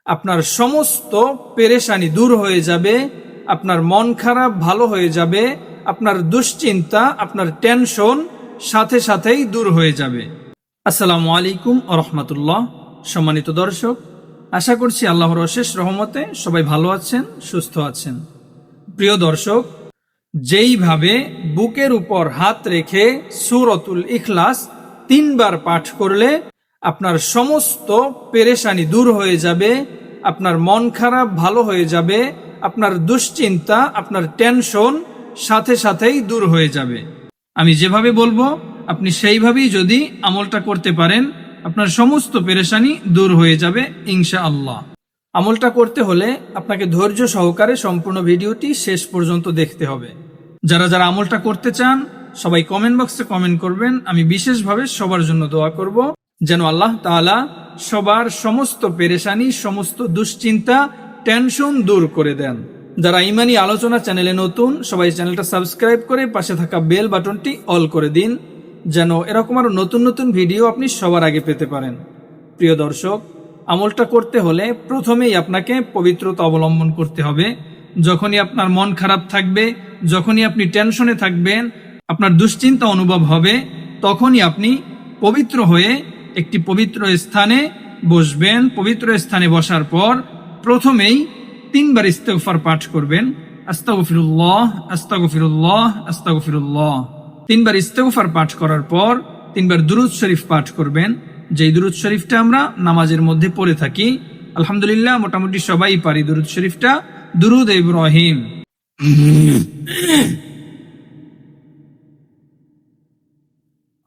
আপনার সমস্ত পেরেশানি দূর হয়ে যাবে, আপনার মন খারাপ ভালো হয়ে যাবে, আপনার দুশ্চিন্তা, আপনার টেনশন সাথে সাথেই দূর হয়ে যাবে। আসসালামু আলাইকুম ওয়া রাহমাতুল্লাহ। সম্মানিত দর্শক, আশা করছি আল্লাহর অশেষ রহমতে সবাই ভালো আছেন, সুস্থ আছেন। প্রিয় দর্শক, যেইভাবে বুকের উপর হাত রেখে সূরাতুল ইখলাস 3 বার পাঠ করলে আপনার সমস্ত পেরেশানি দূর হয়ে যাবে, আপনার মন খারাপ ভালো হয়ে যাবে, আপনার দুশ্চিন্তা, আপনার টেনশন সাথে সাথেই দূর হয়ে যাবে। আমি যেভাবে বলবো আপনি সেইভাবেই যদি আমলটা করতে পারেন, আপনার সমস্ত পেরেশানি দূর হয়ে যাবে ইনশাআল্লাহ। আমলটা করতে হলে আপনাকে ধৈর্য সহকারে সম্পূর্ণ ভিডিওটি শেষ পর্যন্ত দেখতে হবে। যারা যারা আমলটা করতে চান সবাই কমেন্ট বক্সে কমেন্ট করবেন। আমি বিশেষভাবে সবার জন্য দোয়া করব যেন আল্লাহ তাআলা সবার সমস্ত পেরেশানি, সমস্ত দুশ্চিন্তা, টেনশন দূর করে দেন। যারা ইমানি আলোচনা চ্যানেলে নতুন, সবাই চ্যানেলটা সাবস্ক্রাইব করে পাশে থাকা বেল বাটনটি অল করে দিন, যেন এরকম আরো নতুন নতুন ভিডিও আপনি সবার আগে পেতে পারেন। প্রিয় দর্শক, আমলটা করতে হলে প্রথমেই আপনাকে পবিত্রতা অবলম্বন করতে হবে। যখনই আপনার মন খারাপ থাকবে, যখনই আপনি টেনশনে থাকবেন, আপনার দুশ্চিন্তা অনুভব হবে, তখনই আপনি পবিত্র হয়ে একটি পবিত্র স্থানে বসবেন। পবিত্র স্থানে বসার পর প্রথমেই 3 বার ইস্তেগফার পাঠ করবেন। আস্তাগফিরুল্লাহ, আস্তাগফিরুল্লাহ, আস্তাগফিরুল্লাহ। 3 বার ইস্তেগফার পাঠ করার পর 3 বার দুরূদ শরীফ পাঠ করবেন। যেই দুরূদ শরীফটা আমরা নামাজের মধ্যে পড়ে থাকি, আলহামদুলিল্লাহ মোটামুটি সবাই পারি দুরূদ শরীফটা, দুরূদ ইব্রাহিম।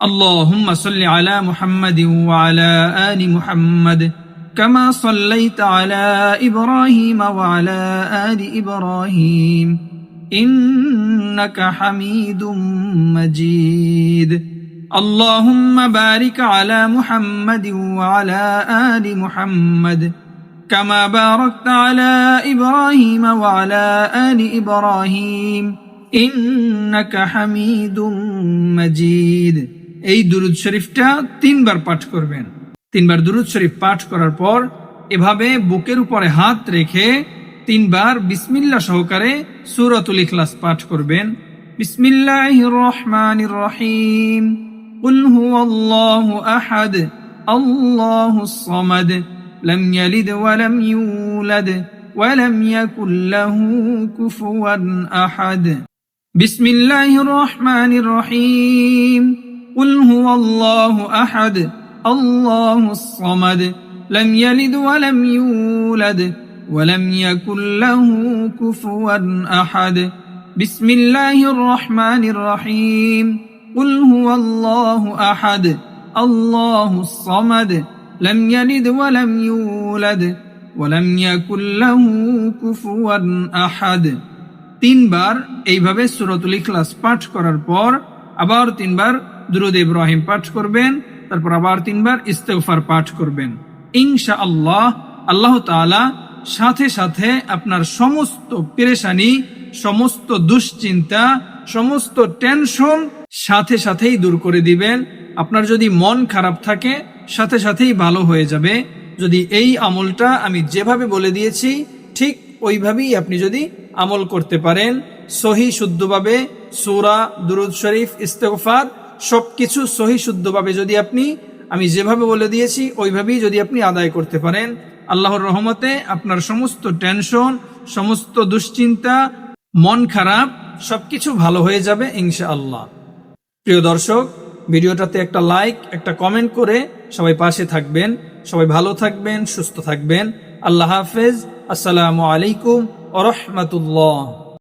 اللهم صل على محمد وعلى آل محمد كما صليت على إبراهيم وعلى آل إبراهيم إنك حميد مجيد اللهم بارك على محمد وعلى آل محمد كما باركت على إبراهيم وعلى آل إبراهيم إنك حميد مجيد। এই দুরূদ শরীফটা 3 বার পাঠ করবেন। 3 বার দুরূদ শরীফ পাঠ করার পর এভাবে বুকের উপরে হাত রেখে 3 বার বিসমিল্লাহ সহকারে সূরাতুল ইখলাস পাঠ করবেন। বিসমিল্লাহির রহমানির রহিম। কুল হুয়াল্লাহু আহাদ, আল্লাহুস সামাদ, লাম ইয়ালিদ ওয়া লাম ইউলাদ ওয়া লাম ইয়াকুল লাহু কুফুয়ান আহাদ। বিসমিল্লাহির রহমানির রহিম। قل هو الله أحد الله الصمد لم يلد ولم يولد ولم يكن له كفوا أحد بسم الله الرحمن الرحيم قل هو الله أحد الله الصمد لم يلد ولم يولد ولم يكن له كفوا أحد। 3 বার এইভাবে সূরাতুল ইখলাস পাঠ করার পর আবার 3 বার দুরূদ ইব্রাহিম পাঠ করবেন। তারপর আবার 3 বার ইস্তেগফার পাঠ করবেন। ইনশাআল্লাহ আল্লাহ তাআলা সাথে সাথে আপনার সমস্ত পেরেশানি, সমস্ত দুশ্চিন্তা, সমস্ত টেনশন সাথে সাথেই দূর করে দিবেন। আপনার যদি মন খারাপ থাকে সাথে সাথেই ভালো হয়ে যাবে। যদি এই আমলটা আমি যেভাবে বলে দিয়েছি ঠিক ওইভাবেই আপনি যদি আমল করতে পারেন, সহি শুদ্ধভাবে সূরা, দুরূদ শরীফ, ইস্তেগফার সবকিছু সহি শুদ্ধভাবে যদি আপনি আমি যেভাবে বলে দিয়েছি ওইভাবেই যদি আপনি আদায় করতে পারেন, আল্লাহর রহমতে আপনার সমস্ত টেনশন, সমস্ত দুশ্চিন্তা, মন খারাপ সবকিছু ভালো হয়ে যাবে ইনশাআল্লাহ। প্রিয় দর্শক, ভিডিওটাতে একটা লাইক, একটা কমেন্ট করে সবাই পাশে থাকবেন। সবাই ভালো থাকবেন, সুস্থ থাকবেন। আল্লাহ হাফেজ। আসসালামু আলাইকুম ওয়া রাহমাতুল্লাহ।